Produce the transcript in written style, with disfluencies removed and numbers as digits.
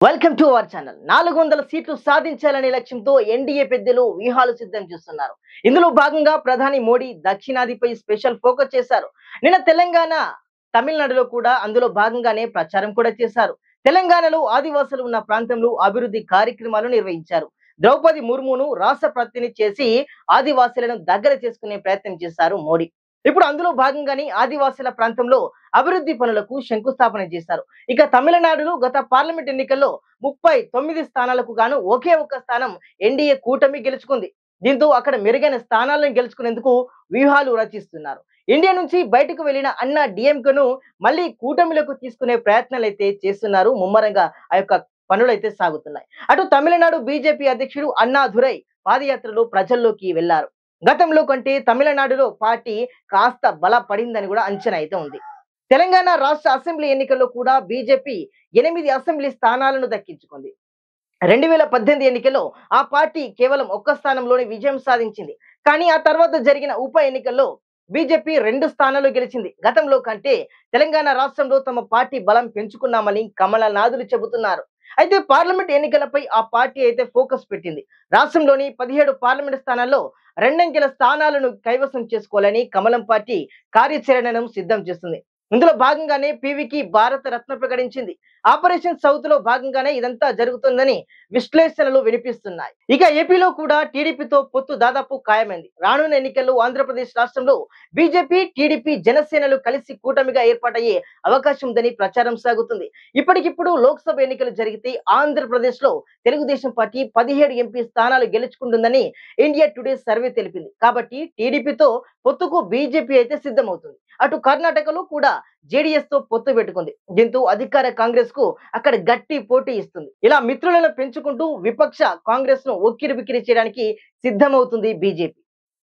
Welcome to our channel. 400 సీట్లు సాధించాలనే లక్ష్యంతో ఎన్డీఏ పెద్దలు వ్యూహాలు సిద్ధం చేస్తున్నారు. ఇందులో భాగంగా ప్రధాని మోడీ దక్షిణాదిపై స్పెషల్ ఫోకస్ చేశారు. నిన్న తెలంగాణ, తమిళనాడులో కూడా అందులో భాగంగానే ప్రచారం కూడా చేశారు. తెలంగాణలో ఆదివాసులు ఉన్న ప్రాంతంలో అభివృద్ధి కార్యక్రమాలు నిర్వహించారు. ద్రౌపది ముర్మును రాష్ట్ర ప్రతినిధి చేసి ఆదివాసులను దగ్గర చేసుకునే ప్రయత్నం చేశారు మోడీ. ఇప్పుడు అందులో భాగంగానే ఆదివాసుల ప్రాంతంలో అభివృద్ధి పనులకు శంకుస్థాపన చేశారు. ఇక తమిళనాడులో గత పార్లమెంట్ ఎన్నికల్లో 39 స్థానాలకు గాను ఒకే ఒక్క స్థానం ఎన్డీఏ కూటమి గెలుచుకుంది. దీంతో అక్కడ మెరుగైన స్థానాలను గెలుచుకునేందుకు వ్యూహాలు రచిస్తున్నారు. ఇండియా నుంచి బయటకు వెళ్లిన అన్నా డిఎంకేను మళ్ళీ కూటమిలోకి తీసుకునే ప్రయత్నాలు అయితే చేస్తున్నారు. ముమ్మరంగా ఆ యొక్క పనులైతే సాగుతున్నాయి. అటు తమిళనాడు బీజేపీ అధ్యక్షుడు అన్నాదురై పాదయాత్రలో ప్రజల్లోకి వెళ్లారు. గతంలో కంటే తమిళనాడులో పార్టీ కాస్త బలపడిందని కూడా అంచనా అయితే ఉంది. తెలంగాణ రాష్ట్ర అసెంబ్లీ ఎన్నికల్లో కూడా బీజేపీ 8 అసెంబ్లీ స్థానాలను దక్కించుకుంది. 2018 ఎన్నికల్లో ఆ పార్టీ కేవలం ఒక్క స్థానంలోనే విజయం సాధించింది. కానీ ఆ తర్వాత జరిగిన ఉప ఎన్నికల్లో బీజేపీ 2 స్థానాలు గెలిచింది. గతంలో కంటే తెలంగాణ రాష్ట్రంలో తమ పార్టీ బలం పెంచుకున్నామని కమలనాథులు చెబుతున్నారు. అయితే పార్లమెంట్ ఎన్నికలపై ఆ పార్టీ అయితే ఫోకస్ పెట్టింది. రాష్ట్రంలోని 17 పార్లమెంట్ స్థానాల్లో రెండంకెల స్థానాలను కైవసం చేసుకోవాలని కమలం పార్టీ కార్యాచరణను సిద్ధం చేస్తుంది. ఇందులో భాగంగానే పీవీకి భారత రత్న ప్రకటించింది. ఆపరేషన్ సౌత్ లో భాగంగానే ఇదంతా జరుగుతుందని విశ్లేషణలు వినిపిస్తున్నాయి. ఇక ఏపీలో కూడా టీడీపీతో పొత్తు దాదాపు ఖాయమైంది. రానున్న ఎన్నికల్లో ఆంధ్రప్రదేశ్ రాష్ట్రంలో బీజేపీ, టీడీపీ, జనసేనలు కలిసి కూటమిగా ఏర్పాటయ్యే అవకాశం ఉందని ప్రచారం సాగుతుంది. ఇప్పటికిప్పుడు లోక్సభ ఎన్నికలు జరిగితే ఆంధ్రప్రదేశ్ లో తెలుగుదేశం పార్టీ 17 ఎంపీ స్థానాలు గెలుచుకుంటుందని ఇండియా టుడే సర్వే తెలిపింది. కాబట్టి టీడీపీతో పొత్తుకు బీజేపీ అయితే సిద్ధమవుతుంది. అటు కర్ణాటకలో కూడా జేడీఎస్ తో పొత్తు పెట్టుకుంది. దీంతో అధికార కాంగ్రెస్ కు అక్కడ గట్టి పోటీ ఇస్తుంది. ఇలా మిత్రులను పెంచుకుంటూ విపక్ష కాంగ్రెస్ ను ఉక్కిరి బిక్కిరి చేయడానికి సిద్ధమవుతుంది బీజేపీ.